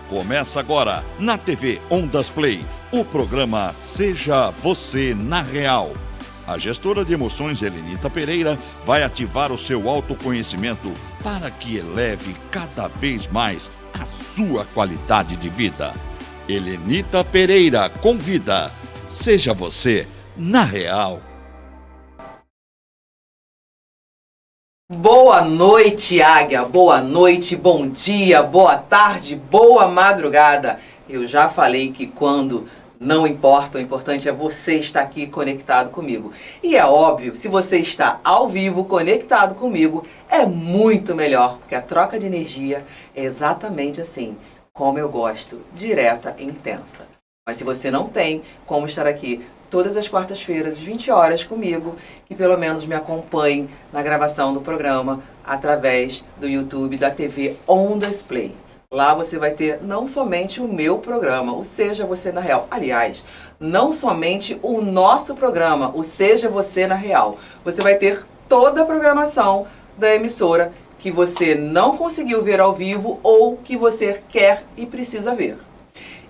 Começa agora, na TV Ondas Play, o programa Seja Você na Real. A gestora de emoções, Helenita Pereira, vai ativar o seu autoconhecimento para que eleve cada vez mais a sua qualidade de vida. Helenita Pereira convida. Seja você na Real. Boa noite, Águia. Boa noite, bom dia, boa tarde, boa madrugada. Eu já falei que quando não importa, o importante é você estar aqui conectado comigo. E é óbvio, se você está ao vivo conectado comigo, é muito melhor, porque a troca de energia é exatamente assim, como eu gosto, direta e intensa. Mas se você não tem como estar aqui todas as quartas-feiras, às 20 horas comigo, que pelo menos me acompanhe na gravação do programa através do YouTube da TV Ondas Play. Lá você vai ter não somente o meu programa, o Seja Você na Real. Aliás, não somente o nosso programa, o Seja Você na Real. Você vai ter toda a programação da emissora que você não conseguiu ver ao vivo ou que você quer e precisa ver.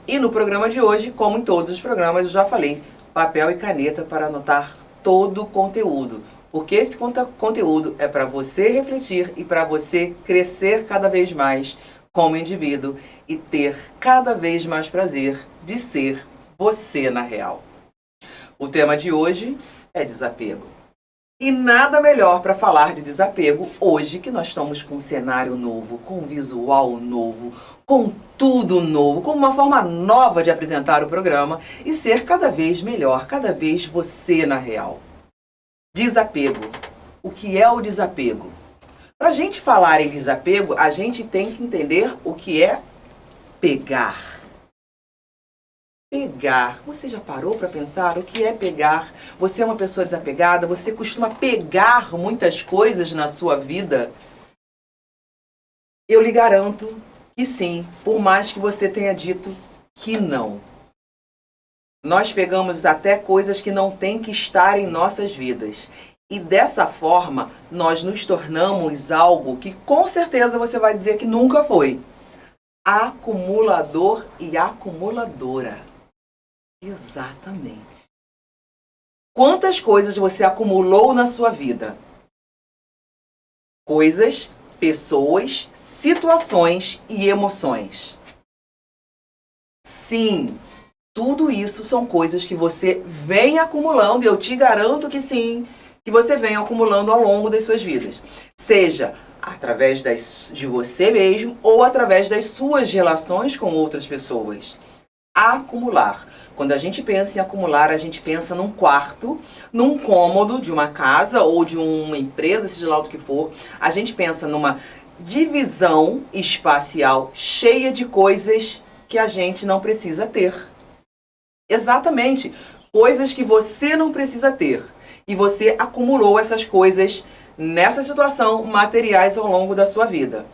E no programa de hoje, como em todos os programas, eu já falei, papel e caneta para anotar todo o conteúdo. Porque esse conteúdo é para você refletir e para você crescer cada vez mais como indivíduo e ter cada vez mais prazer de ser você na real. O tema de hoje é desapego. E nada melhor para falar de desapego hoje que nós estamos com um cenário novo, com um visual novo, com tudo novo, com uma forma nova de apresentar o programa e ser cada vez melhor, cada vez você na real. Desapego. O que é o desapego? Para a gente falar em desapego, a gente tem que entender o que é pegar. Pegar. Você já parou para pensar o que é pegar? Você é uma pessoa desapegada? Você costuma pegar muitas coisas na sua vida? Eu lhe garanto que sim, por mais que você tenha dito que não. Nós pegamos até coisas que não têm que estar em nossas vidas. E dessa forma, nós nos tornamos algo que com certeza você vai dizer que nunca foi. Acumulador e acumuladora. Exatamente. Quantas coisas você acumulou na sua vida? Coisas, pessoas, situações e emoções. Sim, tudo isso são coisas que você vem acumulando, e eu te garanto que sim, que você vem acumulando ao longo das suas vidas. Seja através de você mesmo ou através das suas relações com outras pessoas. Acumular. Quando a gente pensa em acumular, a gente pensa num quarto, num cômodo de uma casa ou de uma empresa, seja lá o que for. A gente pensa numa divisão espacial cheia de coisas que a gente não precisa ter. Exatamente. Coisas que você não precisa ter. E você acumulou essas coisas nessa situação, materiais ao longo da sua vida.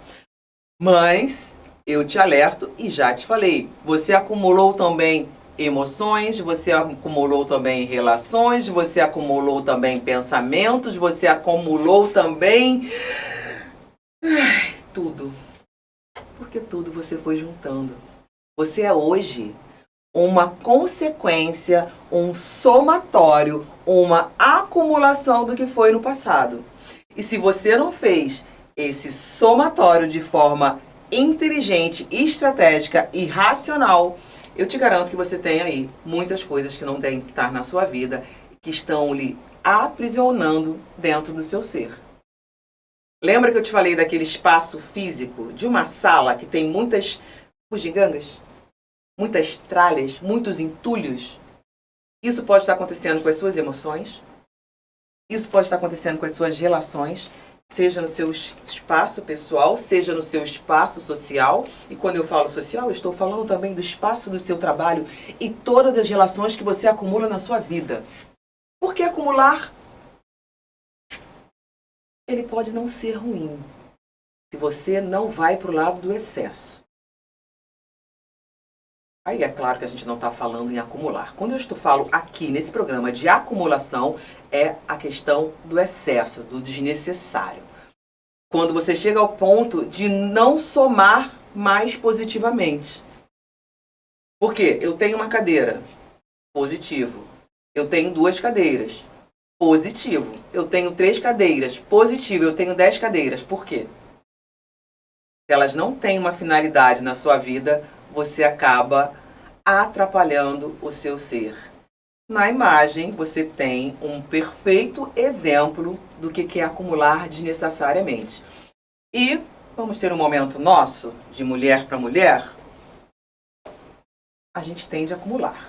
Mas eu te alerto e já te falei, você acumulou também emoções, você acumulou também relações, você acumulou também pensamentos, você acumulou também tudo. Porque tudo você foi juntando. Você é hoje uma consequência, um somatório, uma acumulação do que foi no passado. E se você não fez esse somatório de forma inteligente, estratégica e racional, eu te garanto que você tem aí muitas coisas que não têm que estar na sua vida e que estão lhe aprisionando dentro do seu ser. Lembra que eu te falei daquele espaço físico de uma sala que tem muitas bugigangas, muitas tralhas, muitos entulhos? Isso pode estar acontecendo com as suas emoções, isso pode estar acontecendo com as suas relações, seja no seu espaço pessoal, seja no seu espaço social. E quando eu falo social, eu estou falando também do espaço do seu trabalho e todas as relações que você acumula na sua vida. Por que acumular? Ele pode não ser ruim, se você não vai para o lado do excesso. Aí é claro que a gente não está falando em acumular. Quando eu falo aqui nesse programa de acumulação, é a questão do excesso, do desnecessário. Quando você chega ao ponto de não somar mais positivamente. Por quê? Eu tenho uma cadeira, positivo. Eu tenho 2 cadeiras, positivo. Eu tenho 3 cadeiras, positivo. Eu tenho 10 cadeiras. Por quê? Se elas não têm uma finalidade na sua vida, você acaba atrapalhando o seu ser. Na imagem, você tem um perfeito exemplo do que é acumular desnecessariamente. E vamos ter um momento nosso, de mulher para mulher, a gente tende a acumular.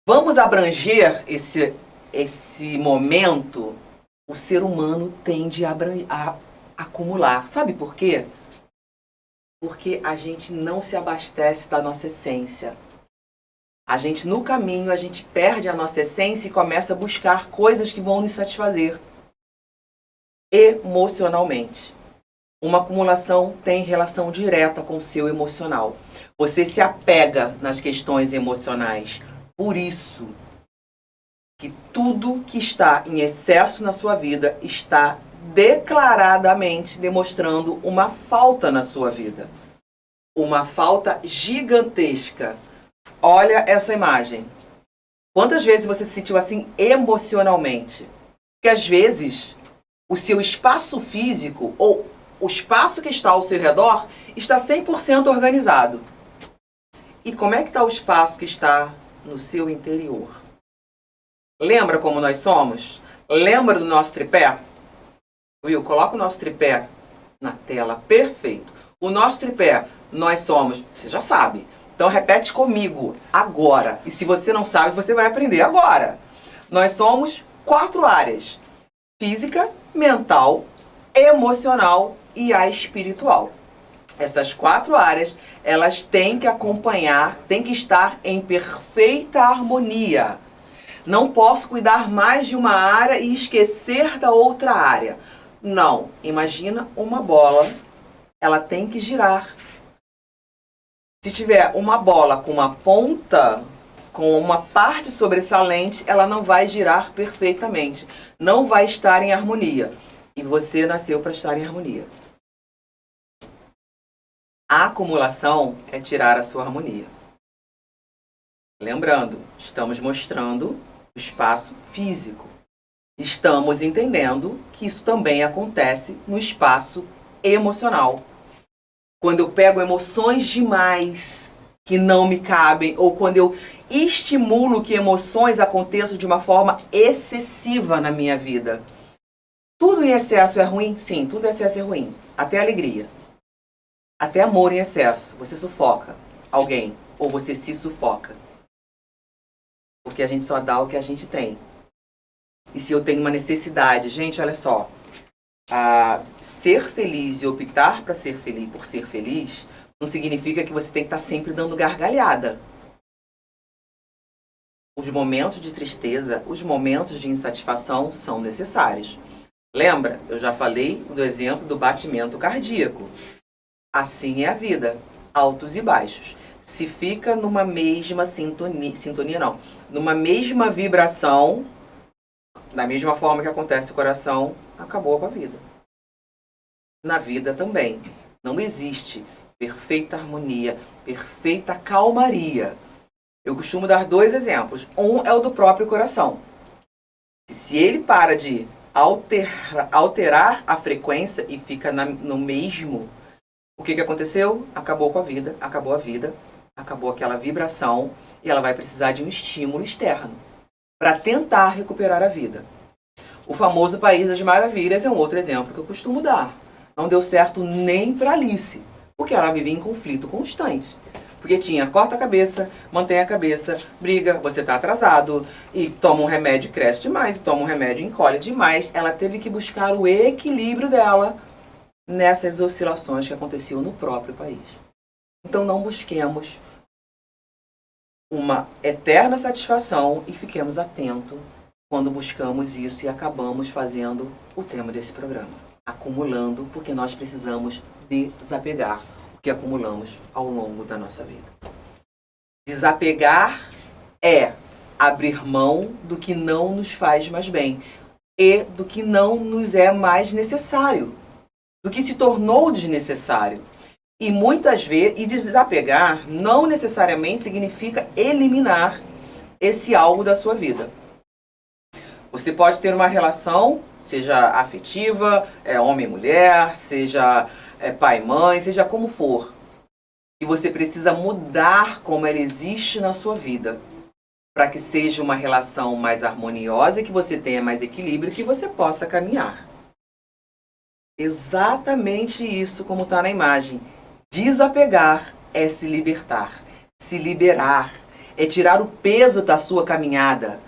Vamos abranger esse momento, o ser humano tende a acumular. Sabe por quê? Porque a gente não se abastece da nossa essência. A gente, no caminho, a gente perde a nossa essência e começa a buscar coisas que vão nos satisfazer emocionalmente. Uma acumulação tem relação direta com o seu emocional. Você se apega nas questões emocionais. Por isso que tudo que está em excesso na sua vida está declaradamente demonstrando uma falta na sua vida. Uma falta gigantesca. Olha essa imagem. Quantas vezes você se sentiu assim emocionalmente? Porque às vezes o seu espaço físico ou o espaço que está ao seu redor está 100% organizado. E como é que está o espaço que está no seu interior? Lembra como nós somos? Lembra do nosso tripé? Will, coloca o nosso tripé na tela. Perfeito. O nosso tripé, nós somos, você já sabe. Então repete comigo agora. E se você não sabe, você vai aprender agora. Nós somos 4 áreas: física, mental, emocional e a espiritual. Essas 4 áreas, elas têm que acompanhar, têm que estar em perfeita harmonia. Não posso cuidar mais de uma área e esquecer da outra área. Não. Imagina uma bola, ela tem que girar. Se tiver uma bola com uma ponta, com uma parte sobressalente, ela não vai girar perfeitamente. Não vai estar em harmonia. E você nasceu para estar em harmonia. A acumulação é tirar a sua harmonia. Lembrando, estamos mostrando o espaço físico. Estamos entendendo que isso também acontece no espaço emocional. Quando eu pego emoções demais que não me cabem, ou quando eu estimulo que emoções aconteçam de uma forma excessiva na minha vida. Tudo em excesso é ruim? Sim, tudo em excesso é ruim. Até alegria. Até amor em excesso. Você sufoca alguém, ou você se sufoca. Porque a gente só dá o que a gente tem. E se eu tenho uma necessidade, gente, olha só. Ser feliz e optar para ser feliz por ser feliz não significa que você tem que estar sempre dando gargalhada. Os momentos de tristeza, os momentos de insatisfação são necessários. Lembra? Eu já falei do exemplo do batimento cardíaco. Assim é a vida, altos e baixos. Se fica numa mesma sintonia não, numa mesma vibração, da mesma forma que acontece o coração, acabou com a vida. Na vida também. Não existe perfeita harmonia, perfeita calmaria. Eu costumo dar 2 exemplos. Um é o do próprio coração. Se ele para de alterar a frequência e fica no mesmo, o que aconteceu? Acabou com a vida, acabou aquela vibração e ela vai precisar de um estímulo externo para tentar recuperar a vida. O famoso País das Maravilhas é um outro exemplo que eu costumo dar. Não deu certo nem para Alice, porque ela vivia em conflito constante. Porque tinha corta a cabeça, mantém a cabeça, briga, você está atrasado, e toma um remédio, cresce demais, toma um remédio, encolhe demais. Ela teve que buscar o equilíbrio dela nessas oscilações que aconteciam no próprio país. Então não busquemos uma eterna satisfação e fiquemos atentos quando buscamos isso e acabamos fazendo o tema desse programa. Acumulando, porque nós precisamos desapegar o que acumulamos ao longo da nossa vida. Desapegar é abrir mão do que não nos faz mais bem e do que não nos é mais necessário, do que se tornou desnecessário. E muitas vezes, e desapegar não necessariamente significa eliminar esse algo da sua vida. Você pode ter uma relação, seja afetiva, homem e mulher, seja pai e mãe, seja como for. E você precisa mudar como ela existe na sua vida, para que seja uma relação mais harmoniosa, que você tenha mais equilíbrio e que você possa caminhar. Exatamente isso como está na imagem. Desapegar é se libertar, se liberar, é tirar o peso da sua caminhada.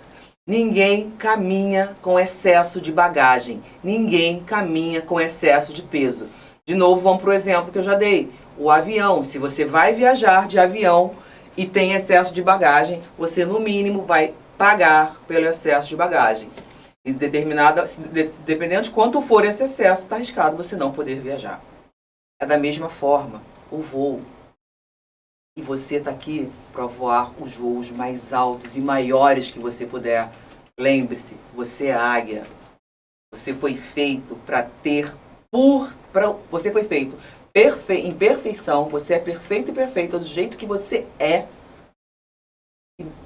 Ninguém caminha com excesso de bagagem, ninguém caminha com excesso de peso. De novo, vamos para o exemplo que eu já dei. O avião, se você vai viajar de avião e tem excesso de bagagem, você no mínimo vai pagar pelo excesso de bagagem. E dependendo de quanto for esse excesso, está arriscado você não poder viajar. É da mesma forma o voo. E você está aqui para voar os voos mais altos e maiores que você puder. Lembre-se, você é águia. Você foi feito para ter você foi feito em perfeição. Você é perfeito e perfeita do jeito que você é,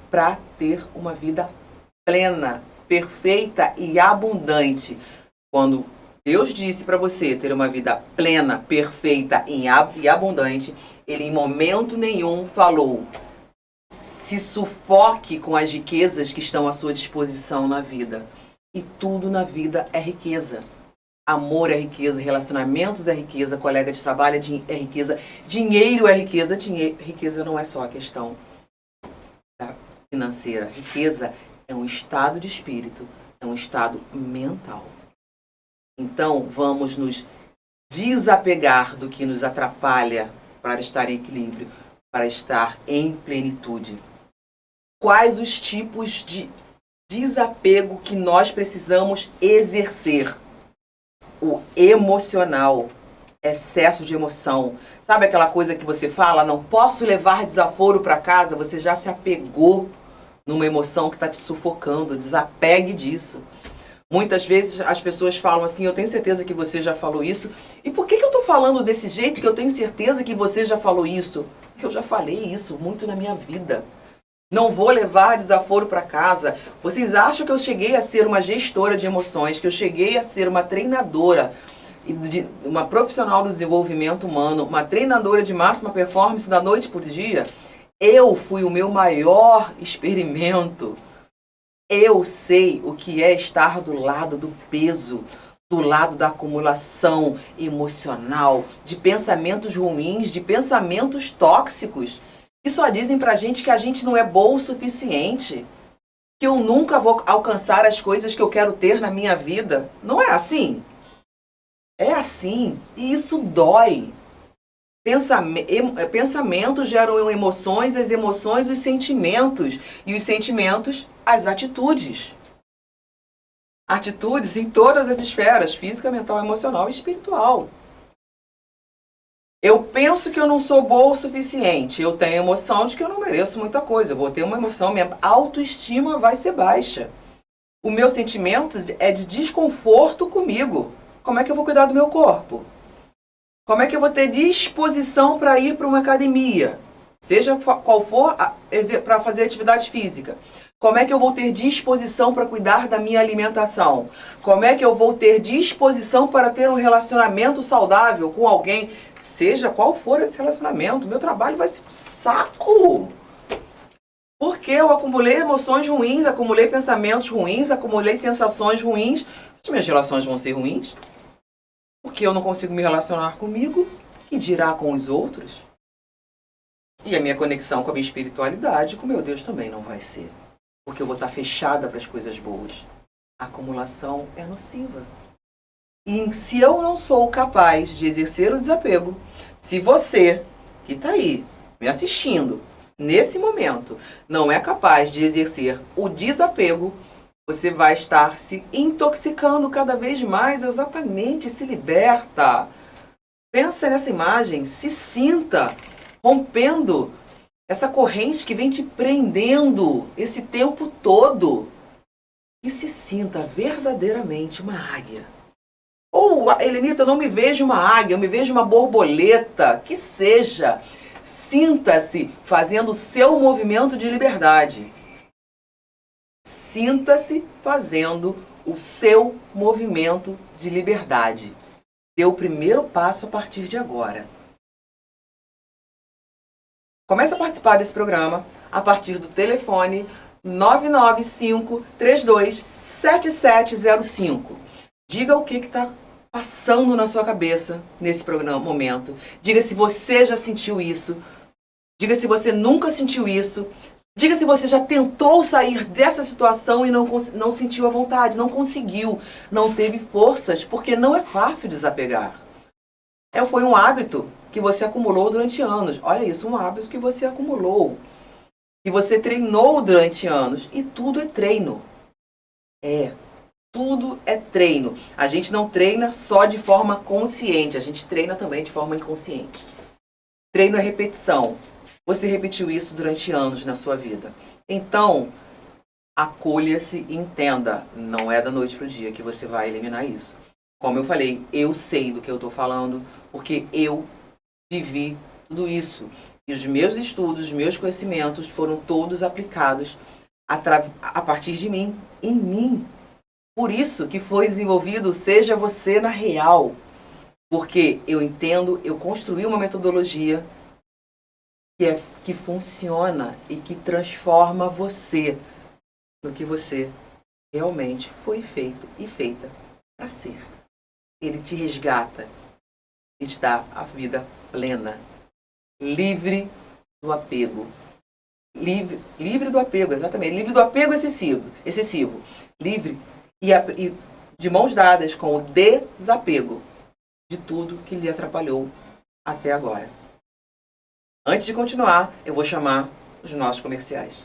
para ter uma vida plena, perfeita e abundante. Quando Deus disse para você ter uma vida plena, perfeita e abundante, Ele em momento nenhum falou: se sufoque com as riquezas que estão à sua disposição na vida. E tudo na vida é riqueza. Amor é riqueza, relacionamentos é riqueza, colega de trabalho é riqueza, dinheiro é riqueza. Riqueza não é só a questão financeira. Riqueza é um estado de espírito, é um estado mental. Então, vamos nos desapegar do que nos atrapalha para estar em equilíbrio, para estar em plenitude. Quais os tipos de desapego que nós precisamos exercer? O emocional, excesso de emoção. Sabe aquela coisa que você fala, não posso levar desaforo para casa? Você já se apegou numa emoção que está te sufocando. Desapegue disso. Muitas vezes as pessoas falam assim, eu tenho certeza que você já falou isso. E por que eu estou falando desse jeito que eu tenho certeza que você já falou isso? Eu já falei isso muito na minha vida. Não vou levar desaforo para casa. Vocês acham que eu cheguei a ser uma gestora de emoções, que eu cheguei a ser uma treinadora, uma profissional do desenvolvimento humano, uma treinadora de máxima performance da noite por dia? Eu fui o meu maior experimento. Eu sei o que é estar do lado do peso, do lado da acumulação emocional, de pensamentos ruins, de pensamentos tóxicos, que só dizem pra gente que a gente não é boa o suficiente, que eu nunca vou alcançar as coisas que eu quero ter na minha vida. Não é assim? É assim. E isso dói. Pensamentos geram emoções, as emoções, os sentimentos. E os sentimentos, as atitudes. Atitudes em todas as esferas, física, mental, emocional e espiritual. Eu penso que eu não sou boa o suficiente. Eu tenho a emoção de que eu não mereço muita coisa. Eu vou ter uma emoção, minha autoestima vai ser baixa. O meu sentimento é de desconforto comigo. Como é que eu vou cuidar do meu corpo? Como é que eu vou ter disposição para ir para uma academia? Seja qual for, para fazer atividade física. Como é que eu vou ter disposição para cuidar da minha alimentação? Como é que eu vou ter disposição para ter um relacionamento saudável com alguém? Seja qual for esse relacionamento, meu trabalho vai ser um saco. Porque eu acumulei emoções ruins, acumulei pensamentos ruins, acumulei sensações ruins. As minhas relações vão ser ruins. Porque eu não consigo me relacionar comigo e dirá com os outros. E a minha conexão com a minha espiritualidade, com meu Deus, também não vai ser. Porque eu vou estar fechada para as coisas boas. A acumulação é nociva. E se eu não sou capaz de exercer o desapego, se você, que está aí, me assistindo, nesse momento, não é capaz de exercer o desapego, você vai estar se intoxicando cada vez mais, exatamente, se liberta. Pensa nessa imagem, se sinta rompendo essa corrente que vem te prendendo esse tempo todo. E se sinta verdadeiramente uma águia. Ou, Helenita, eu não me vejo uma águia, eu me vejo uma borboleta, que seja. Sinta-se fazendo o seu movimento de liberdade. Sinta-se fazendo o seu movimento de liberdade. Dê o primeiro passo a partir de agora. Comece a participar desse programa a partir do telefone 995-32-7705. Diga o que está passando na sua cabeça nesse momento. Diga se você já sentiu isso. Diga se você nunca sentiu isso. Diga se você já tentou sair dessa situação e não sentiu a vontade, não conseguiu, não teve forças, porque não é fácil desapegar. Foi um hábito que você acumulou durante anos. Olha isso, um hábito que você acumulou. Que você treinou durante anos. E tudo é treino. Tudo é treino. A gente não treina só de forma consciente, a gente treina também de forma inconsciente. Treino é repetição. Você repetiu isso durante anos na sua vida. Então, acolha-se e entenda. Não é da noite para o dia que você vai eliminar isso. Como eu falei, eu sei do que eu estou falando, porque eu vivi tudo isso. E os meus estudos, os meus conhecimentos foram todos aplicados a partir de mim, em mim. Por isso que foi desenvolvido Seja Você na Real. Porque eu entendo, eu construí uma metodologia que funciona e que transforma você no que você realmente foi feito e feita para ser. Ele te resgata e te dá a vida plena, livre do apego. Livre do apego, exatamente. Livre do apego excessivo. Livre e de mãos dadas com o desapego de tudo que lhe atrapalhou até agora. Antes de continuar, eu vou chamar os nossos comerciais.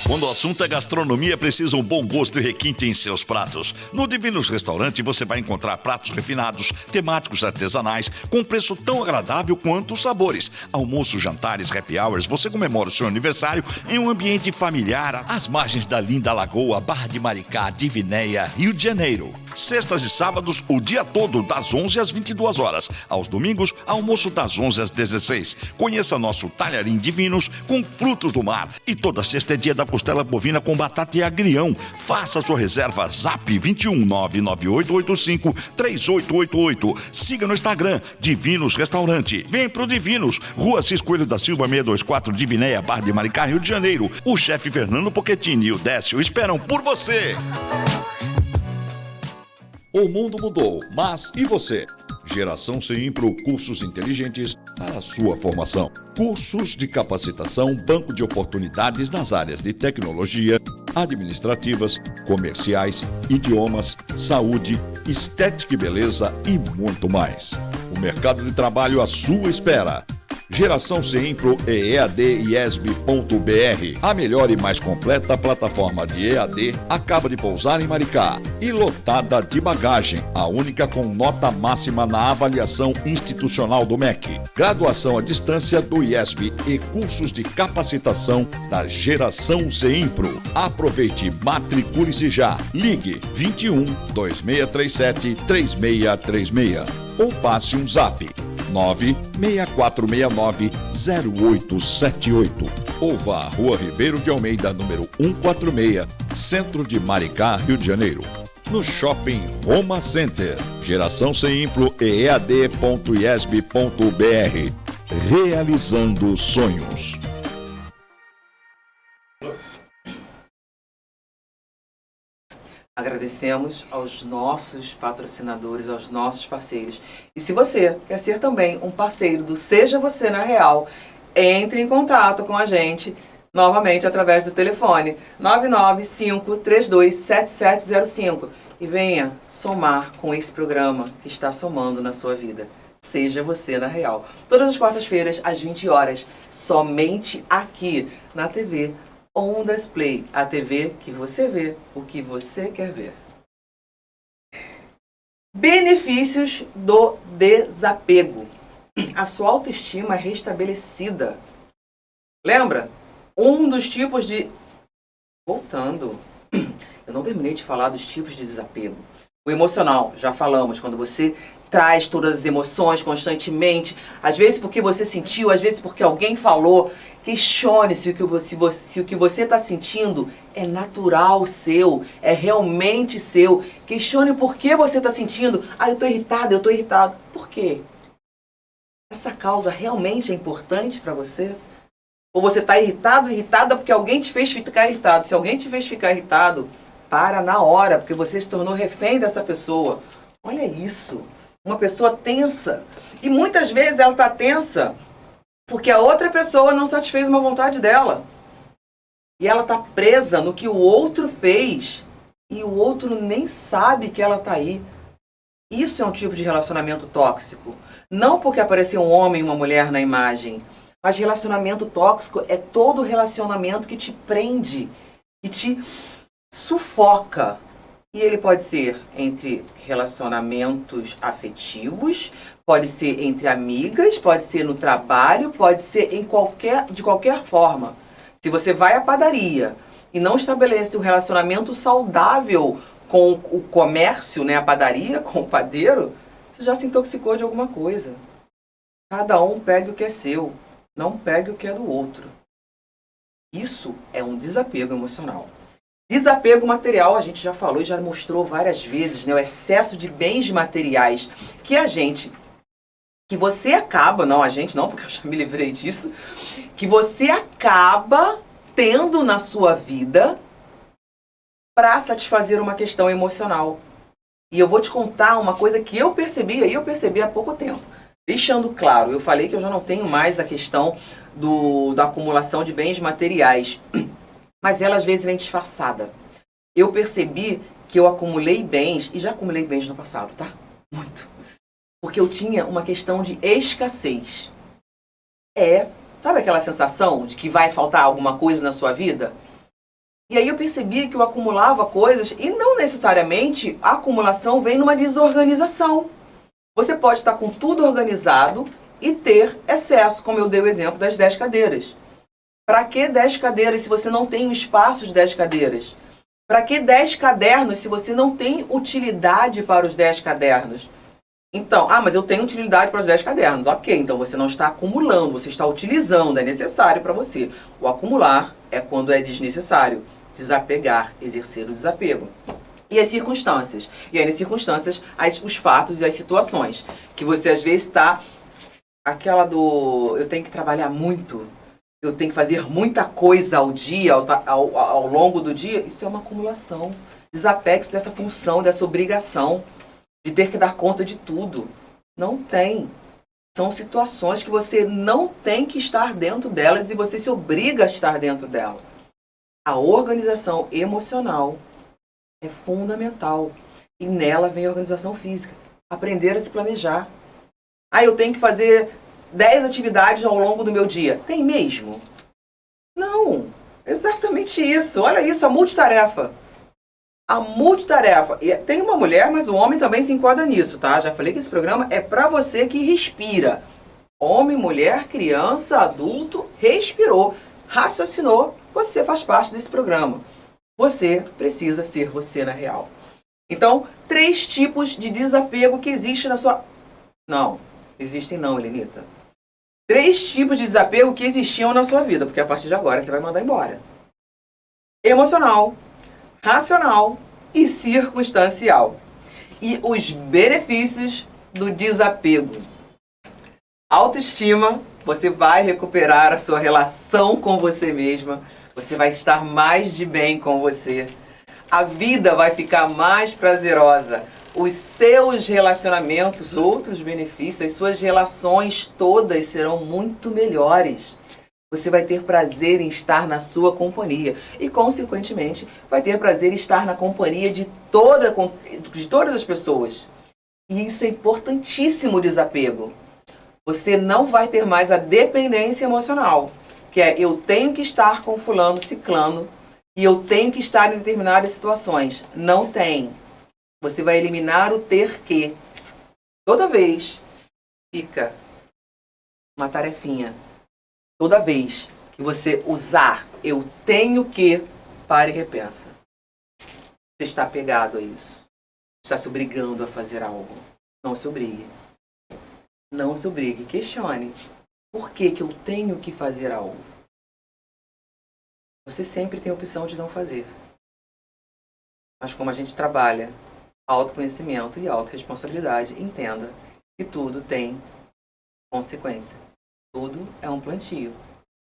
Quando o assunto é gastronomia, precisa um bom gosto e requinte em seus pratos. No Divinos Restaurante você vai encontrar pratos refinados, temáticos artesanais, com preço tão agradável quanto os sabores. Almoços, jantares, happy hours, você comemora o seu aniversário em um ambiente familiar às margens da linda Lagoa, Barra de Maricá, Divinéia, Rio de Janeiro. Sextas e sábados, o dia todo, das 11 às 22 horas. Aos domingos, almoço das 11 às 16. Conheça nosso talharim divinos com frutos do mar. E toda sexta é dia da costela bovina com batata e agrião. Faça sua reserva Zap 21 99885 3888. Siga no Instagram Divinos Restaurante. Vem pro Divinos, Rua Assis Coelho da Silva 624, Divinéia, Barra de Maricá, Rio de Janeiro. O chefe Fernando Pochettini e o Décio esperam por você. O mundo mudou, mas e você? Geração Seimpro Cursos Inteligentes para a sua formação. Cursos de capacitação, banco de oportunidades nas áreas de tecnologia, administrativas, comerciais, idiomas, saúde, estética e beleza e muito mais. O mercado de trabalho à sua espera. Geração Seimpro e EAD IESB.br. A melhor e mais completa plataforma de EAD acaba de pousar em Maricá. E lotada de bagagem, a única com nota máxima na avaliação institucional do MEC. Graduação à distância do IESB e cursos de capacitação da Geração Seimpro. Aproveite, matricule-se já. Ligue 21 2637 3636 ou passe um zap 96469-0878. Ou vá à Rua Ribeiro de Almeida, número 146, Centro de Maricá, Rio de Janeiro. No Shopping Roma Center. Geração Seimpro e EAD.IESB.br. Realizando sonhos. Agradecemos aos nossos patrocinadores, aos nossos parceiros. E se você quer ser também um parceiro do Seja Você na Real, entre em contato com a gente novamente através do telefone 995-327705 e venha somar com esse programa que está somando na sua vida. Seja Você na Real. Todas as quartas-feiras, às 20 horas, somente aqui na TV Ondas Play, a TV que você vê o que você quer ver. Benefícios do desapego. A sua autoestima é restabelecida. Lembra? Um dos tipos de Voltando, eu não terminei de falar dos tipos de desapego. O emocional, já falamos, quando você traz todas as emoções constantemente, às vezes porque você sentiu, às vezes porque alguém falou. Questione se o que você está sentindo é natural seu, é realmente seu. Questione por que você está sentindo. Ah, eu estou irritado. Por quê? Essa causa realmente é importante para você? Ou você está irritada porque alguém te fez ficar irritado? Se alguém te fez ficar irritado, para na hora, porque você se tornou refém dessa pessoa. Olha isso, uma pessoa tensa. E muitas vezes ela está tensa porque a outra pessoa não satisfez uma vontade dela. E ela está presa no que o outro fez e o outro nem sabe que ela está aí. Isso é um tipo de relacionamento tóxico. Não porque apareceu um homem e uma mulher na imagem, mas relacionamento tóxico é todo relacionamento que te prende, que te sufoca. E ele pode ser entre relacionamentos afetivos, pode ser entre amigas, pode ser no trabalho, pode ser de qualquer forma. Se você vai à padaria e não estabelece um relacionamento saudável com o comércio, né, a padaria, com o padeiro, você já se intoxicou de alguma coisa. Cada um pegue o que é seu, não pegue o que é do outro. Isso é um desapego emocional. Desapego material, a gente já falou e já mostrou várias vezes, né? O excesso de bens materiais que você acaba, não a gente não, porque eu já me livrei disso, que você acaba tendo na sua vida para satisfazer uma questão emocional. E eu vou te contar uma coisa que eu percebi há pouco tempo. Deixando claro, eu falei que eu já não tenho mais a questão da acumulação de bens materiais. Mas ela às vezes vem disfarçada. Eu percebi que eu acumulei bens, e já acumulei bens no passado, tá? Muito. Porque eu tinha uma questão de escassez. Sabe aquela sensação de que vai faltar alguma coisa na sua vida? E aí eu percebi que eu acumulava coisas, e não necessariamente a acumulação vem numa desorganização. Você pode estar com tudo organizado e ter excesso, como eu dei o exemplo das 10 cadeiras. Para que 10 cadeiras se você não tem um espaço de 10 cadeiras? Para que 10 cadernos se você não tem utilidade para os 10 cadernos? Então, mas eu tenho utilidade para os 10 cadernos. Ok, então você não está acumulando, você está utilizando, é necessário para você. O acumular é quando é desnecessário. Desapegar, exercer o desapego. E as circunstâncias? E aí, nas circunstâncias, os fatos e as situações. Que você às vezes está aquela eu tenho que trabalhar muito. Eu tenho que fazer muita coisa ao dia, ao longo do dia. Isso é uma acumulação. Desapegue-se dessa função, dessa obrigação de ter que dar conta de tudo. Não tem. São situações que você não tem que estar dentro delas e você se obriga a estar dentro dela. A organização emocional é fundamental. E nela vem a organização física. Aprender a se planejar. Eu tenho que fazer 10 atividades ao longo do meu dia. Tem mesmo? Não. Exatamente isso. Olha isso, a multitarefa. A multitarefa. E tem uma mulher, mas o homem também se enquadra nisso, tá? Já falei que esse programa é para você que respira. Homem, mulher, criança, adulto, respirou, raciocinou. Você faz parte desse programa. Você precisa ser você na real. Então, 3 tipos de desapego que existem na sua... Não, existem não, Helenita. 3 tipos de desapego que existiam na sua vida, porque a partir de agora você vai mandar embora. Emocional, racional e circunstancial. E os benefícios do desapego. Autoestima, você vai recuperar a sua relação com você mesma. Você vai estar mais de bem com você. A vida vai ficar mais prazerosa. Os seus relacionamentos, outros benefícios, as suas relações todas serão muito melhores. Você vai ter prazer em estar na sua companhia. E, consequentemente, vai ter prazer em estar na companhia de todas as pessoas. E isso é importantíssimo, o desapego. Você não vai ter mais a dependência emocional. Que é, eu tenho que estar com fulano, ciclano, e eu tenho que estar em determinadas situações. Não tem. Você vai eliminar o ter que. Toda vez fica uma tarefinha. Toda vez que você usar eu tenho que para e repensa. Você está apegado a isso. Está se obrigando a fazer algo. Não se obrigue. Não se obrigue. Questione. Por que que eu tenho que fazer algo? Você sempre tem a opção de não fazer. Mas como a gente trabalha autoconhecimento e autorresponsabilidade, entenda que tudo tem consequência. Tudo é um plantio.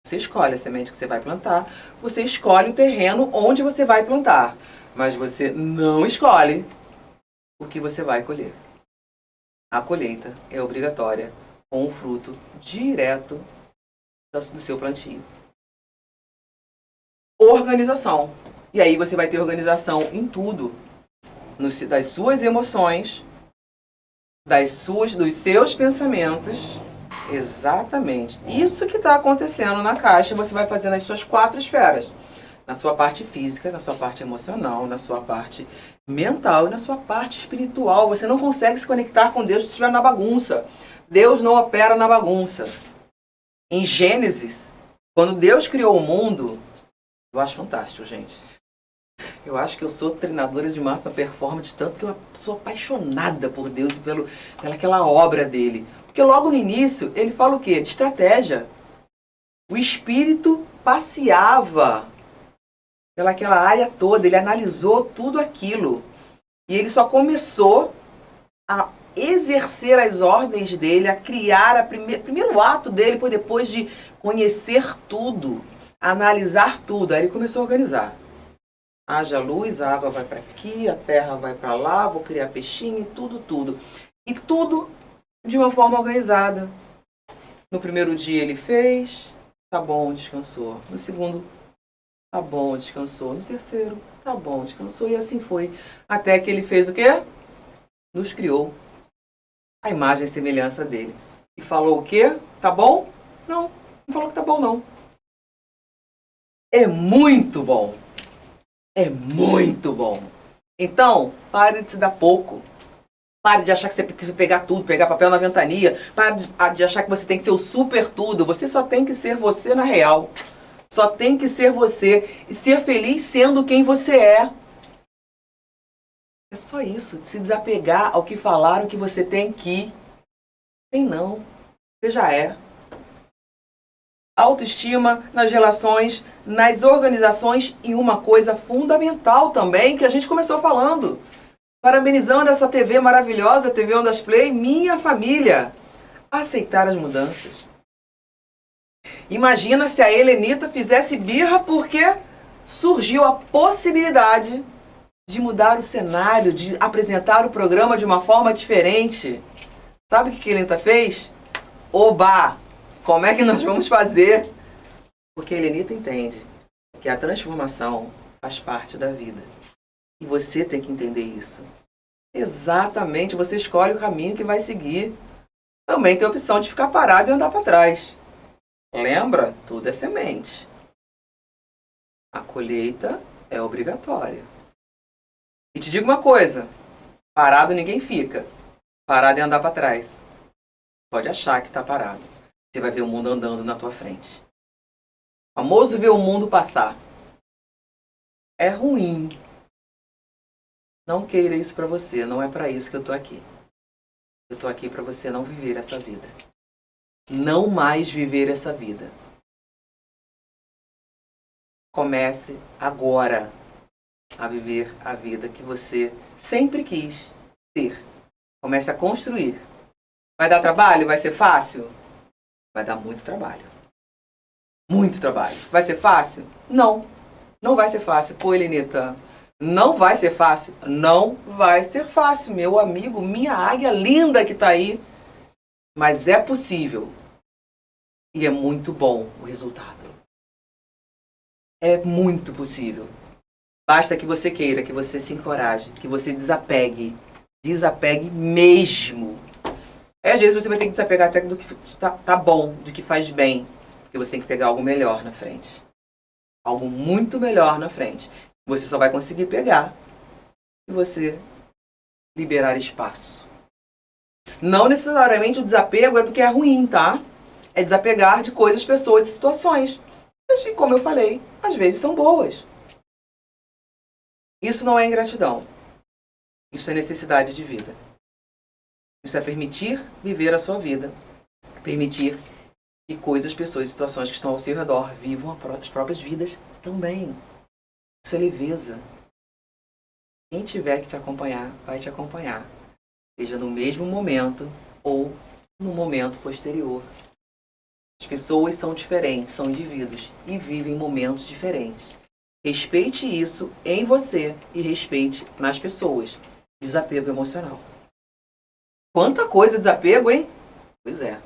Você escolhe a semente que você vai plantar, você escolhe o terreno onde você vai plantar, mas você não escolhe o que você vai colher. A colheita é obrigatória com o fruto direto do seu plantio. Organização. E aí você vai ter organização em tudo. Das suas emoções, dos seus pensamentos. Exatamente. Isso que está acontecendo na caixa, você vai fazer nas suas 4 esferas. Na sua parte física, na sua parte emocional, na sua parte mental e na sua parte espiritual. Você não consegue se conectar com Deus se estiver na bagunça. Deus não opera na bagunça. Em Gênesis, quando Deus criou o mundo, eu acho fantástico, gente. Eu acho que eu sou treinadora de máxima performance, tanto que eu sou apaixonada por Deus e pelaquela obra dele. Porque logo no início, ele fala o quê? De estratégia. O Espírito passeava pelaquela área toda, ele analisou tudo aquilo. E ele só começou a exercer as ordens dele, a criar, primeiro ato dele foi depois de conhecer tudo, analisar tudo. Aí ele começou a organizar. Haja luz, a água vai para aqui, a terra vai para lá, vou criar peixinho, tudo. E tudo de uma forma organizada. No primeiro dia ele fez, tá bom, descansou. No segundo, tá bom, descansou. No terceiro, tá bom, descansou. E assim foi. Até que ele fez o quê? Nos criou. A imagem e semelhança dele. E falou o quê? Tá bom? Não falou que tá bom, não. É muito bom. É muito bom. Então, pare de se dar pouco. Pare de achar que você precisa pegar tudo, pegar papel na ventania. Pare de achar que você tem que ser o super tudo. Você só tem que ser você na real. Só tem que ser você. E ser feliz sendo quem você é. É só isso. Se desapegar ao que falaram que você tem que. Tem não. Você já é. Autoestima nas relações, nas organizações e uma coisa fundamental também que a gente começou falando. Parabenizando essa TV maravilhosa, TV Ondas Play, minha família. Aceitar as mudanças. Imagina se a Helenita fizesse birra porque surgiu a possibilidade de mudar o cenário, de apresentar o programa de uma forma diferente. Sabe o que a Helenita fez? Oba! Como é que nós vamos fazer? Porque a Helenita entende que a transformação faz parte da vida. E você tem que entender isso. Exatamente, você escolhe o caminho que vai seguir. Também tem a opção de ficar parado e andar para trás. Lembra? Tudo é semente. A colheita é obrigatória. E te digo uma coisa, parado ninguém fica. Parado é andar para trás. Pode achar que está parado. Você vai ver o mundo andando na tua frente. O famoso ver o mundo passar. É ruim. Não queira isso para você. Não é para isso que eu tô aqui. Eu tô aqui para você não viver essa vida. Não mais viver essa vida. Comece agora a viver a vida que você sempre quis ter. Comece a construir. Vai dar trabalho? Vai ser fácil? Vai dar muito trabalho. Muito trabalho. Vai ser fácil? Não. Não vai ser fácil. Pô, Helenita, não vai ser fácil? Não vai ser fácil, meu amigo, minha águia linda que tá aí. Mas é possível. E é muito bom o resultado. É muito possível. Basta que você queira, que você se encoraje, que você desapegue. Desapegue mesmo. Às vezes você vai ter que desapegar até do que tá bom, do que faz bem. Porque você tem que pegar algo melhor na frente. Algo muito melhor na frente. Você só vai conseguir pegar se você liberar espaço. Não necessariamente o desapego é do que é ruim, tá? É desapegar de coisas, pessoas e situações. Mas, como eu falei, às vezes são boas. Isso não é ingratidão. Isso é necessidade de vida. Isso é permitir viver a sua vida. Permitir que coisas, pessoas, situações que estão ao seu redor vivam as próprias vidas também. Isso é leveza. Quem tiver que te acompanhar, vai te acompanhar. Seja no mesmo momento ou no momento posterior. As pessoas são diferentes, são indivíduos e vivem momentos diferentes. Respeite isso em você e respeite nas pessoas. Desapego emocional. Quanta coisa desapego, hein? Pois é.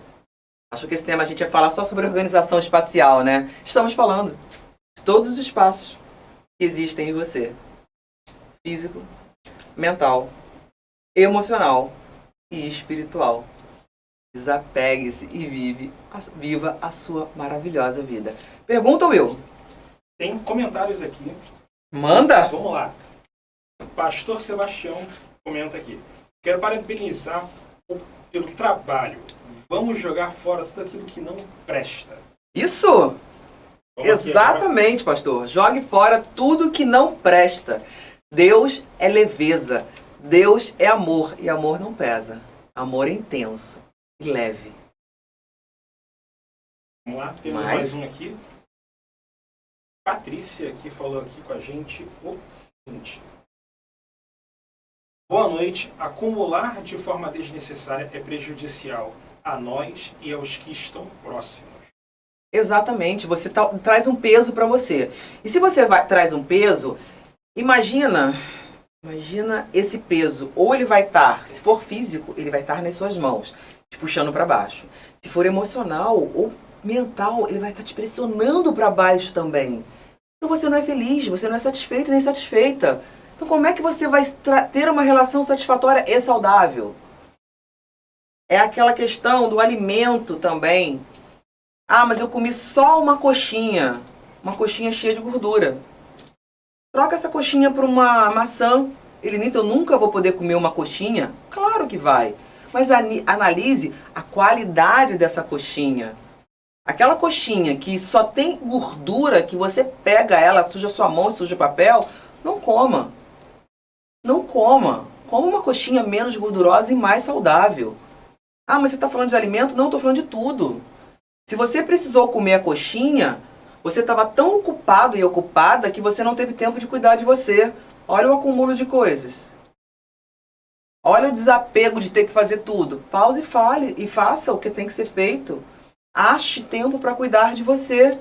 Acho que esse tema a gente ia falar só sobre organização espacial, né? Estamos falando de todos os espaços que existem em você. Físico, mental, emocional e espiritual. Desapegue-se e viva a sua maravilhosa vida. Pergunta, Will. Tem comentários aqui. Manda! Vamos lá. Pastor Sebastião comenta aqui. Quero parabenizar pelo trabalho. Vamos jogar fora tudo aquilo que não presta. Isso! Vamos Exatamente, pastor. Jogue fora tudo que não presta. Deus é leveza. Deus é amor. E amor não pesa. Amor é intenso e leve. Vamos lá, temos mais um aqui. Patrícia que falou aqui com a gente o seguinte. Boa noite. Acumular de forma desnecessária é prejudicial a nós e aos que estão próximos. Exatamente. Você traz um peso para você. E se você traz um peso, imagina esse peso. Ou ele vai estar, se for físico, ele vai estar nas suas mãos, te puxando para baixo. Se for emocional ou mental, ele vai estar te pressionando para baixo também. Então você não é feliz, você não é satisfeito nem satisfeita. Então como é que você vai ter uma relação satisfatória e saudável? É aquela questão do alimento também. Ah, mas eu comi só uma coxinha cheia de gordura. Troca essa coxinha por uma maçã. Então eu nunca vou poder comer uma coxinha? Claro que vai. Mas analise a qualidade dessa coxinha. Aquela coxinha que só tem gordura, que você pega ela, suja sua mão, suja o papel, não coma. Não coma. Coma uma coxinha menos gordurosa e mais saudável. Ah, mas você está falando de alimento? Não, estou falando de tudo. Se você precisou comer a coxinha, você estava tão ocupado e ocupada que você não teve tempo de cuidar de você. Olha o acúmulo de coisas. Olha o desapego de ter que fazer tudo. Pause e fale e faça o que tem que ser feito. Ache tempo para cuidar de você.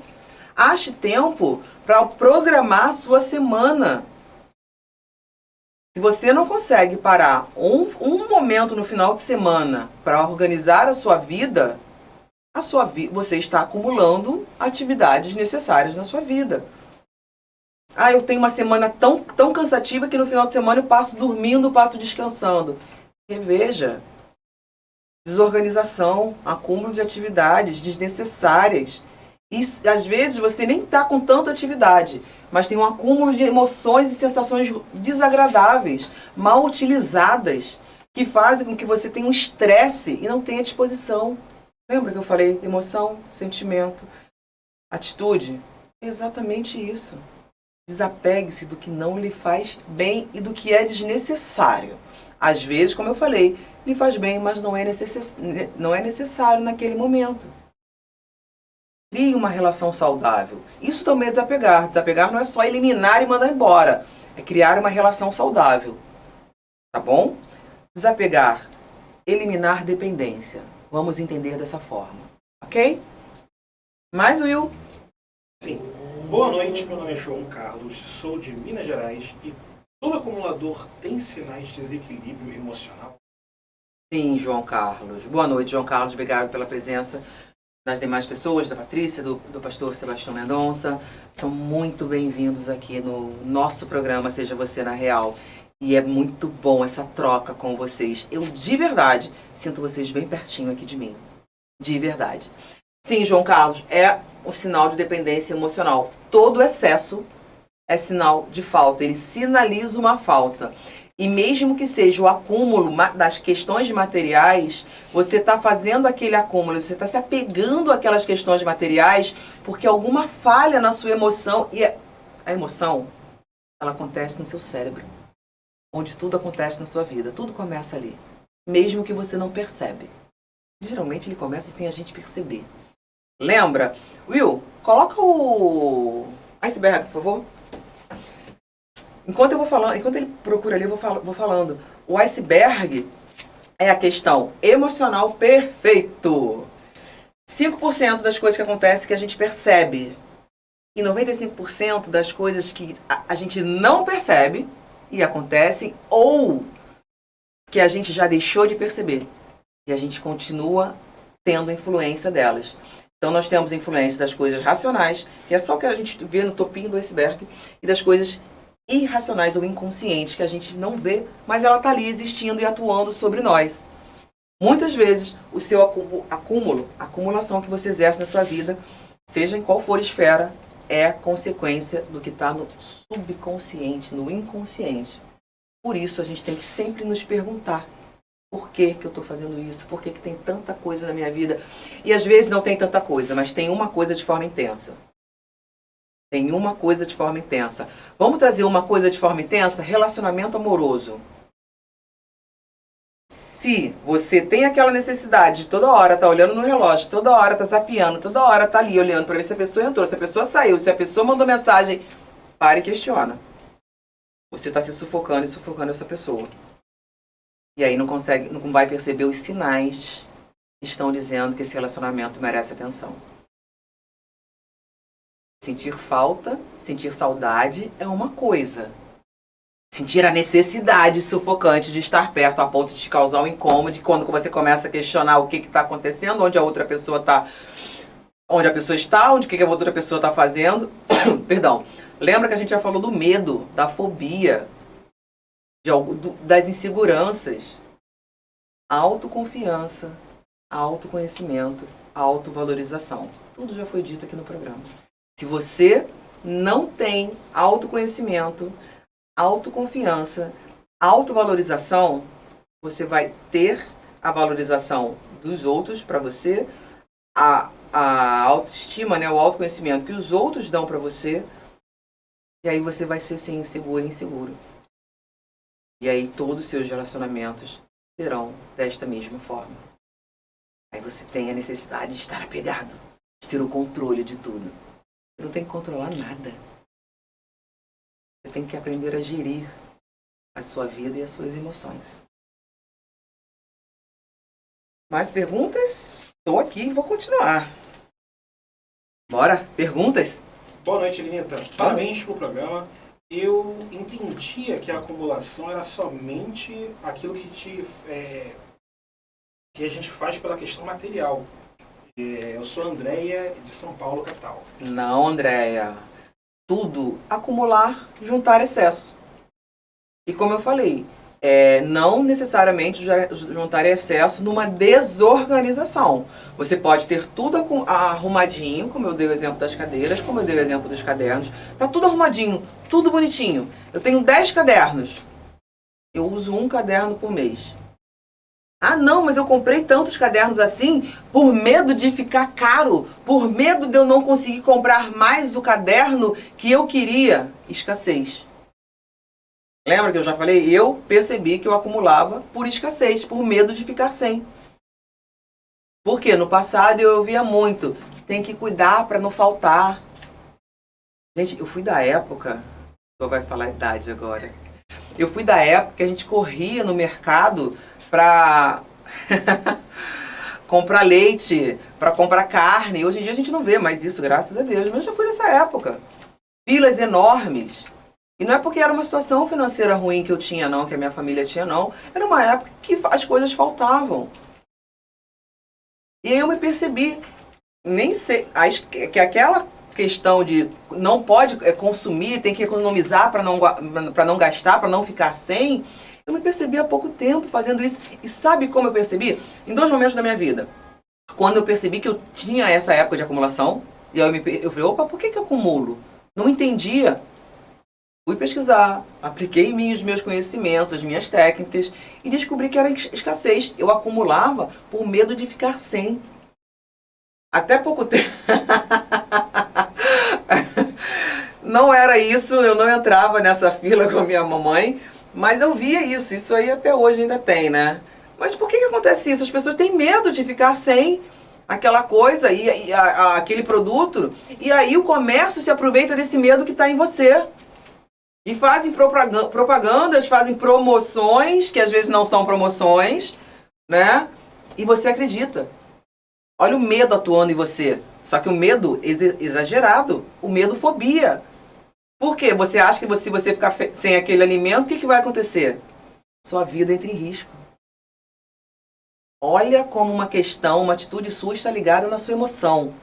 Ache tempo para programar a sua semana. Se você não consegue parar um momento no final de semana para organizar a sua vida, você está acumulando atividades necessárias na sua vida. Ah, eu tenho uma semana tão cansativa que no final de semana eu passo dormindo, passo descansando. Reveja. Desorganização, acúmulo de atividades desnecessárias. E às vezes você nem está com tanta atividade, mas tem um acúmulo de emoções e sensações desagradáveis, mal utilizadas, que fazem com que você tenha um estresse e não tenha disposição. Lembra que eu falei emoção, sentimento, atitude? É exatamente isso. Desapegue-se do que não lhe faz bem e do que é desnecessário. Às vezes, como eu falei, lhe faz bem, mas não é necessário naquele momento. Crie uma relação saudável. Isso também é desapegar. Desapegar não é só eliminar e mandar embora. É criar uma relação saudável. Tá bom? Desapegar. Eliminar dependência. Vamos entender dessa forma. Ok? Mais, Will? Sim. Boa noite, meu nome é João Carlos, sou de Minas Gerais e todo acumulador tem sinais de desequilíbrio emocional? Sim, João Carlos. Boa noite, João Carlos. Obrigado pela presença das demais pessoas, da Patrícia, do pastor Sebastião Mendonça. São muito bem-vindos aqui no nosso programa Seja Você na Real. E é muito bom essa troca com vocês. Eu, de verdade, sinto vocês bem pertinho aqui de mim. De verdade. Sim, João Carlos, é um sinal de dependência emocional. Todo excesso é sinal de falta. Ele sinaliza uma falta. E mesmo que seja o acúmulo das questões materiais, você está fazendo aquele acúmulo, você está se apegando àquelas questões materiais porque alguma falha na sua emoção. E a emoção ela acontece no seu cérebro, onde tudo acontece na sua vida. Tudo começa ali, mesmo que você não percebe. Geralmente ele começa sem a gente perceber. Lembra? Will, coloca o iceberg, por favor. Enquanto eu vou falando, enquanto ele procura ali, eu vou falando. O iceberg é a questão emocional perfeito. 5% das coisas que acontecem que a gente percebe. E 95% das coisas que a gente não percebe e acontecem, ou que a gente já deixou de perceber. E a gente continua tendo influência delas. Então nós temos influência das coisas racionais, que é só o que a gente vê no topinho do iceberg, e das coisas irracionais ou inconscientes, que a gente não vê, mas ela está ali existindo e atuando sobre nós. Muitas vezes o seu acumulação que você exerce na sua vida, seja em qual for esfera, é consequência do que está no subconsciente, no inconsciente. Por isso a gente tem que sempre nos perguntar: por que que eu estou fazendo isso? Por que que tem tanta coisa na minha vida? E às vezes não tem tanta coisa, mas tem uma coisa de forma intensa. Tem uma coisa de forma intensa. Vamos trazer uma coisa de forma intensa? Relacionamento amoroso. Se você tem aquela necessidade de toda hora estar olhando no relógio, toda hora estar zapeando, toda hora estar ali olhando para ver se a pessoa entrou, se a pessoa saiu, se a pessoa mandou mensagem, pare e questiona. Você está se sufocando e sufocando essa pessoa. E aí não vai perceber os sinais que estão dizendo que esse relacionamento merece atenção. Sentir falta, sentir saudade é uma coisa. Sentir a necessidade sufocante de estar perto a ponto de te causar um incômodo, quando você começa a questionar o que está acontecendo, onde a outra pessoa está, onde a pessoa está, onde o que a outra pessoa está fazendo. Perdão. Lembra que a gente já falou do medo, da fobia, das inseguranças. Autoconfiança, autoconhecimento, autovalorização. Tudo já foi dito aqui no programa. Se você não tem autoconhecimento, autoconfiança, autovalorização, você vai ter a valorização dos outros para você, a autoestima, né, o autoconhecimento que os outros dão para você, e aí você vai ser sim inseguro e inseguro. E aí todos os seus relacionamentos serão desta mesma forma. Aí você tem a necessidade de estar apegado, de ter o controle de tudo. Você não tem que controlar nada. Você tem que aprender a gerir a sua vida e as suas emoções. Mais perguntas? Estou aqui e vou continuar. Bora? Perguntas? Boa noite, Elenita. Parabéns pelo programa. Eu entendia que a acumulação era somente aquilo que a gente faz pela questão material. Eu sou a Andréia, de São Paulo, capital. Não, Andréia. Tudo acumular, juntar excesso. E como eu falei, não necessariamente juntar excesso numa desorganização. Você pode ter tudo arrumadinho, como eu dei o exemplo das cadeiras, como eu dei o exemplo dos cadernos. Tá tudo arrumadinho, tudo bonitinho. Eu tenho 10 cadernos. Eu uso um caderno por mês. Ah, não, mas eu comprei tantos cadernos assim por medo de ficar caro, por medo de eu não conseguir comprar mais o caderno que eu queria. Escassez. Lembra que eu já falei? Eu percebi que eu acumulava por escassez, por medo de ficar sem. Porque no passado eu ouvia muito, tem que cuidar para não faltar. Gente, eu fui da época, só vai falar a idade agora. Eu fui da época que a gente corria no mercado para comprar leite, para comprar carne. Hoje em dia a gente não vê mais isso, graças a Deus, mas já foi dessa época. Filas enormes. E não é porque era uma situação financeira ruim que eu tinha, não, que a minha família tinha, não. Era uma época que as coisas faltavam. E aí eu me percebi, nem sei, que aquela questão de não pode consumir, tem que economizar para não gastar, para não ficar sem. Eu me percebi há pouco tempo fazendo isso. E sabe como eu percebi? Em 2 momentos da minha vida. Quando eu percebi que eu tinha essa época de acumulação, e aí eu falei, opa, por que eu acumulo? Não entendia. Fui pesquisar, apliquei em mim os meus conhecimentos, as minhas técnicas, e descobri que era escassez. Eu acumulava por medo de ficar sem. Até pouco tempo... não era isso, eu não entrava nessa fila com a minha mamãe, mas eu via isso aí até hoje ainda tem, né? Mas por que acontece isso? As pessoas têm medo de ficar sem aquela coisa e aquele produto, e aí o comércio se aproveita desse medo que está em você. E fazem propagandas, fazem promoções, que às vezes não são promoções, né? E você acredita. Olha o medo atuando em você. Só que o medo exagerado, o medo fobia. Por quê? Você acha que se você ficar sem aquele alimento, o que vai acontecer? Sua vida entra em risco. Olha como uma questão, uma atitude sua está ligada na sua emoção.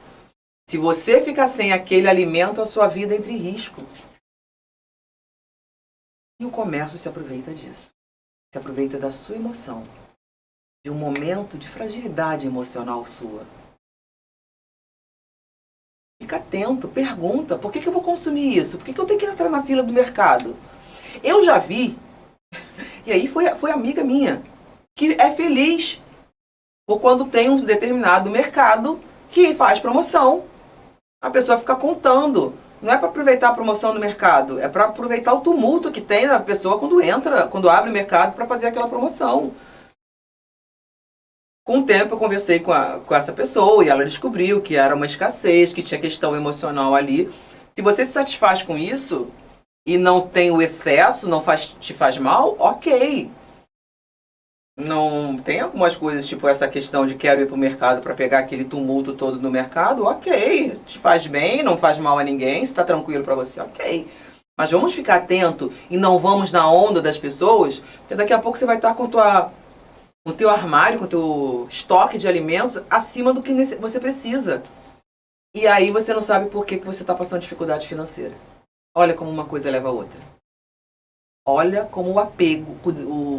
Se você ficar sem aquele alimento, a sua vida entra em risco. E o comércio se aproveita disso. Se aproveita da sua emoção. De um momento de fragilidade emocional sua. Fica atento, pergunta, por que eu vou consumir isso? Por que eu tenho que entrar na fila do mercado? Eu já vi, e aí foi amiga minha, que é feliz por quando tem um determinado mercado que faz promoção. A pessoa fica contando. Não é para aproveitar a promoção do mercado, é para aproveitar o tumulto que tem na pessoa quando abre o mercado para fazer aquela promoção. Com o tempo eu conversei com essa pessoa e ela descobriu que era uma escassez, que tinha questão emocional ali. Se você se satisfaz com isso e não tem o excesso, não te faz mal, ok. Não tem algumas coisas, tipo essa questão de quero ir para o mercado para pegar aquele tumulto todo no mercado, ok. Te faz bem, não faz mal a ninguém, se está tranquilo para você, ok. Mas vamos ficar atento e não vamos na onda das pessoas, porque daqui a pouco você vai estar com o teu armário, com o teu estoque de alimentos acima do que você precisa. E aí você não sabe por que você está passando dificuldade financeira. Olha como uma coisa leva a outra. Olha como o apego,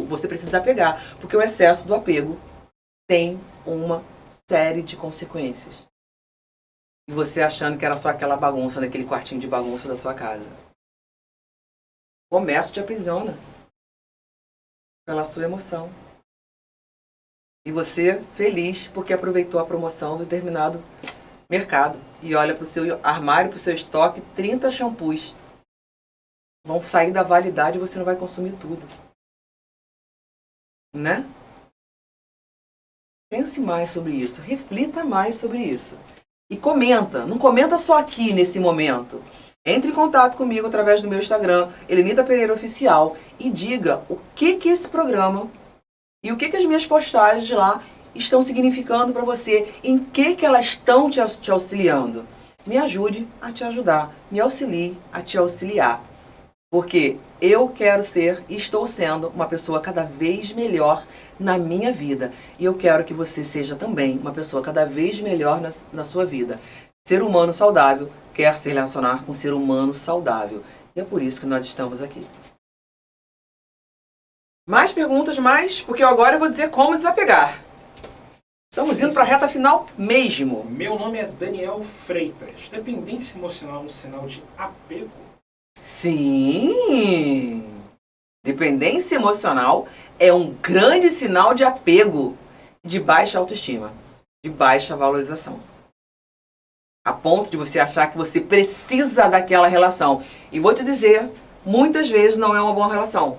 você precisa desapegar, porque o excesso do apego tem uma série de consequências. E você achando que era só aquela bagunça, naquele quartinho de bagunça da sua casa. O comércio te aprisiona pela sua emoção. E você feliz porque aproveitou a promoção de determinado mercado. E olha para o seu armário, para o seu estoque, 30 shampoos. Vão sair da validade e você não vai consumir tudo. Né? Pense mais sobre isso. Reflita mais sobre isso. E comenta. Não comenta só aqui nesse momento. Entre em contato comigo através do meu Instagram, Helenita Pereira Oficial, e diga o que esse programa e o que as minhas postagens lá estão significando para você. Em que elas estão te auxiliando. Me ajude a te ajudar. Me auxilie a te auxiliar. Porque eu quero ser e estou sendo uma pessoa cada vez melhor na minha vida. E eu quero que você seja também uma pessoa cada vez melhor na sua vida. Ser humano saudável quer se relacionar com ser humano saudável. E é por isso que nós estamos aqui. Mais perguntas, porque agora eu vou dizer como desapegar. Estamos indo para a reta final mesmo. Meu nome é Daniel Freitas. Dependência emocional é um sinal de apego? Sim! Dependência emocional é um grande sinal de apego, de baixa autoestima, de baixa valorização. A ponto de você achar que você precisa daquela relação. E vou te dizer, muitas vezes não é uma boa relação.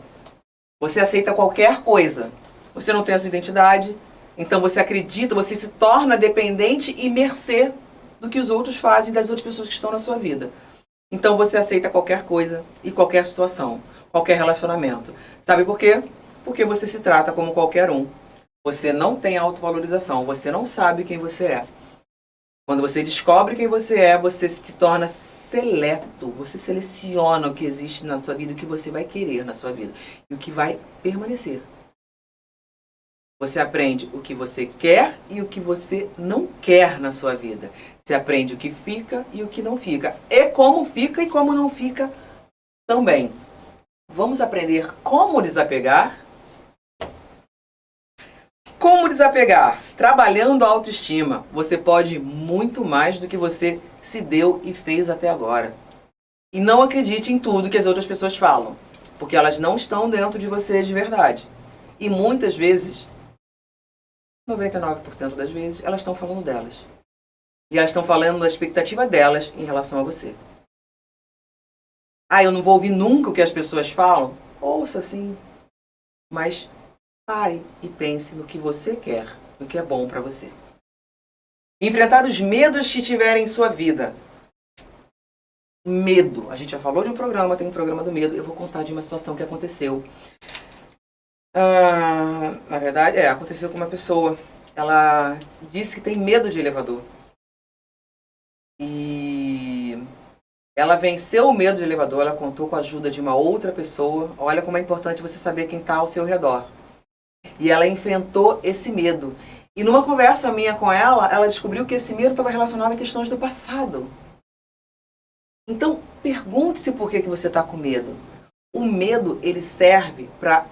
Você aceita qualquer coisa. Você não tem a sua identidade, então você acredita, você se torna dependente e mercê do que os outros fazem, das outras pessoas que estão na sua vida. Então você aceita qualquer coisa e qualquer situação, qualquer relacionamento. Sabe por quê? Porque você se trata como qualquer um. Você não tem autovalorização, você não sabe quem você é. Quando você descobre quem você é, você se torna seleto. Você seleciona o que existe na sua vida, o que você vai querer na sua vida e o que vai permanecer. Você aprende o que você quer e o que você não quer na sua vida. Você aprende o que fica e o que não fica. E como fica e como não fica também. Vamos aprender como desapegar? Como desapegar? Trabalhando a autoestima. Você pode muito mais do que você se deu e fez até agora. E não acredite em tudo que as outras pessoas falam. Porque elas não estão dentro de você de verdade. E muitas vezes, 99% das vezes, elas estão falando delas. E elas estão falando da expectativa delas em relação a você. Ah, eu não vou ouvir nunca o que as pessoas falam? Ouça sim, mas pare e pense no que você quer, no que é bom para você. Enfrentar os medos que tiverem em sua vida. Medo. A gente já falou de um programa, tem um programa do medo. Eu vou contar de uma situação que aconteceu. Na verdade, aconteceu com uma pessoa. Ela disse que tem medo de elevador. E ela venceu o medo de elevador, ela contou com a ajuda de uma outra pessoa. Olha como é importante você saber quem está ao seu redor. E ela enfrentou esse medo. E numa conversa minha com ela, ela descobriu que esse medo estava relacionado a questões do passado. Então, pergunte-se por que você está com medo. O medo, ele serve para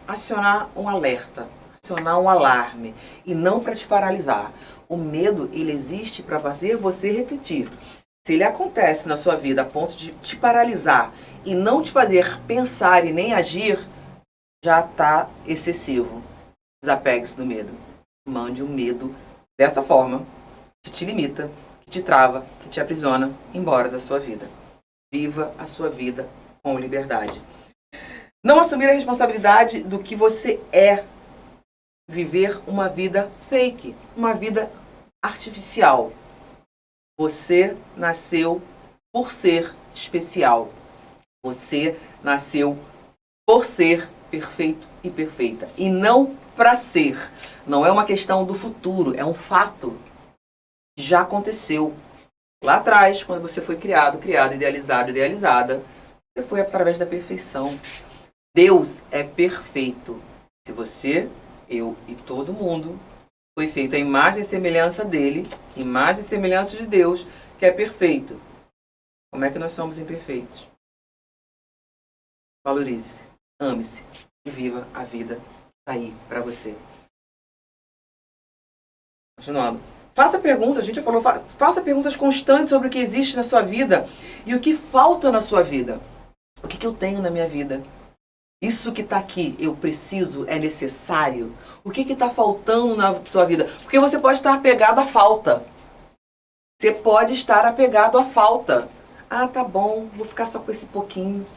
acionar um alerta, acionar um alarme, e não para te paralisar. O medo, ele existe para fazer você refletir. Se ele acontece na sua vida a ponto de te paralisar e não te fazer pensar e nem agir, já está excessivo. Desapegue-se do medo. Mande o medo dessa forma, que te limita, que te trava, que te aprisiona, embora da sua vida. Viva a sua vida com liberdade. Não assumir a responsabilidade do que você é. Viver uma vida fake, uma vida artificial. Você nasceu por ser especial. Você nasceu por ser perfeito e perfeita. E não para ser. Não é uma questão do futuro, é um fato. Já aconteceu. Lá atrás, quando você foi criado, idealizado, idealizada, você foi através da perfeição. Deus é perfeito. Se você, eu e todo mundo foi feito à imagem e semelhança dele, imagem e semelhança de Deus, que é perfeito. Como é que nós somos imperfeitos? Valorize-se, ame-se e viva a vida aí para você. Continuando. Faça perguntas, a gente já falou, faça perguntas constantes sobre o que existe na sua vida e o que falta na sua vida. O que eu tenho na minha vida? Isso que está aqui, eu preciso, é necessário? O que está faltando na sua vida? Porque você pode estar apegado à falta. Você pode estar apegado à falta. Ah, tá bom, vou ficar só com esse pouquinho.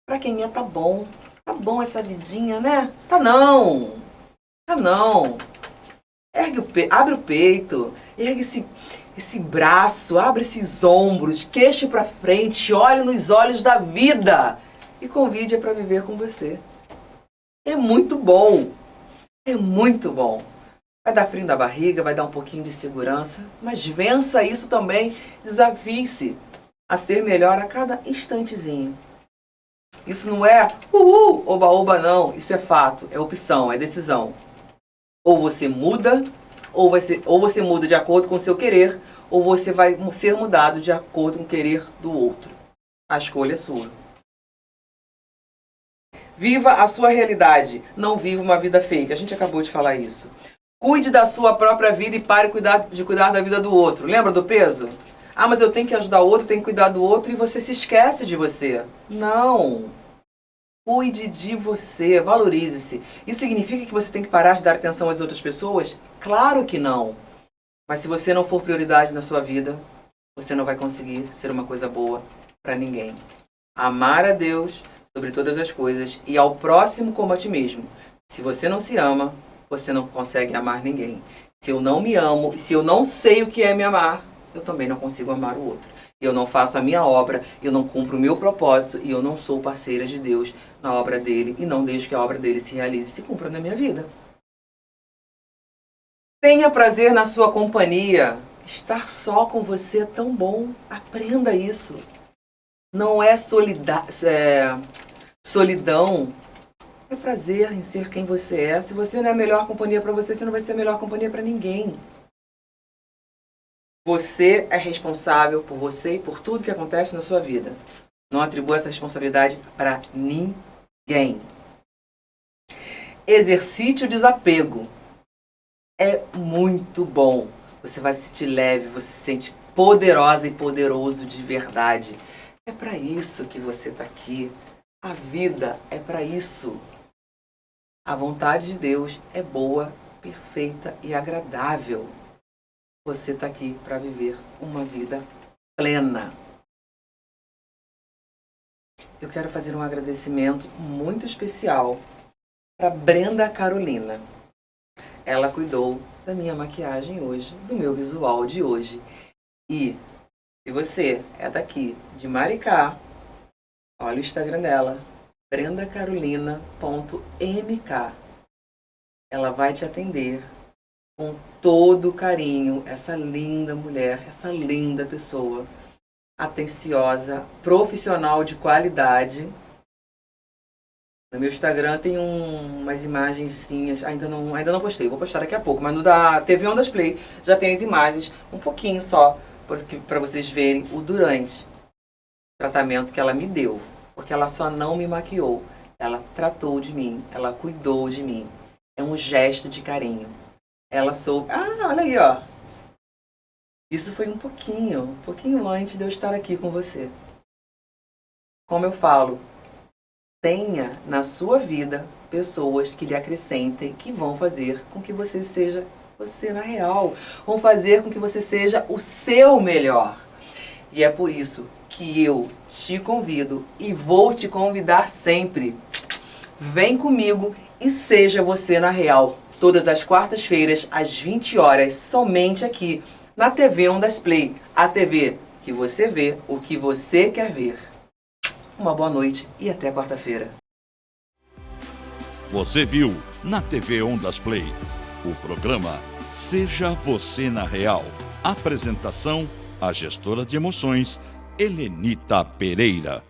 Pra quem é, tá bom. Tá bom essa vidinha, né? Tá não. Tá não. Abre o peito, ergue esse braço, abre esses ombros, queixo pra frente, olhe nos olhos da vida e convide-a para viver com você. É muito bom. É muito bom. Vai dar frio na barriga, vai dar um pouquinho de segurança, mas vença isso também. Desafie-se a ser melhor a cada instantezinho. Isso não é oba-oba não. Isso é fato, é opção, é decisão. Ou você muda, ou você muda de acordo com o seu querer, ou você vai ser mudado de acordo com o querer do outro. A escolha é sua. Viva a sua realidade, não viva uma vida fake. A gente acabou de falar isso. Cuide da sua própria vida e pare de cuidar da vida do outro. Lembra do peso? Ah, mas eu tenho que ajudar o outro, tenho que cuidar do outro e você se esquece de você. Não. Cuide de você, valorize-se. Isso significa que você tem que parar de dar atenção às outras pessoas? Claro que não. Mas se você não for prioridade na sua vida, você não vai conseguir ser uma coisa boa para ninguém. Amar a Deus sobre todas as coisas e ao próximo como a ti mesmo. Se você não se ama, você não consegue amar ninguém. Se eu não me amo, se eu não sei o que é me amar, eu também não consigo amar o outro. Eu não faço a minha obra, eu não cumpro o meu propósito e eu não sou parceira de Deus na obra dele e não deixo que a obra dele se realize e se cumpra na minha vida. Tenha prazer na sua companhia. Estar só com você é tão bom. Aprenda isso. Não é solidão. É prazer em ser quem você é. Se você não é a melhor companhia para você, você não vai ser a melhor companhia para ninguém. Você é responsável por você e por tudo que acontece na sua vida. Não atribua essa responsabilidade para ninguém. Exercite o desapego. É muito bom. Você vai se sentir leve, você se sente poderosa e poderoso de verdade. É para isso que você está aqui. A vida é para isso. A vontade de Deus é boa, perfeita e agradável. Você está aqui para viver uma vida plena. eu quero fazer um agradecimento muito especial para Brenda Carolina. Ela cuidou da minha maquiagem hoje, do meu visual de hoje. E se você é daqui de Maricá, olha o Instagram dela, brendacarolina.mk. Ela vai te atender com todo carinho, essa linda mulher, essa linda pessoa, atenciosa, profissional de qualidade. No meu Instagram tem umas imagenzinhas, ainda não postei, vou postar daqui a pouco, mas no da TV Ondas Play já tem as imagens, um pouquinho só, para vocês verem o durante o tratamento que ela me deu. Porque ela só não me maquiou, ela tratou de mim, ela cuidou de mim. É um gesto de carinho. Ela soube... Ah, olha aí, ó. Isso foi um pouquinho antes de eu estar aqui com você. Como eu falo, tenha na sua vida pessoas que lhe acrescentem, que vão fazer com que você seja você na real. Vão fazer com que você seja o seu melhor. E é por isso que eu te convido e vou te convidar sempre. Vem comigo e seja você na real. Todas as quartas-feiras, às 20 horas, somente aqui na TV Ondas Play. A TV que você vê o que você quer ver. Uma boa noite e até quarta-feira. Você viu na TV Ondas Play o programa Seja Você na Real. Apresentação, a gestora de emoções, Helenita Pereira.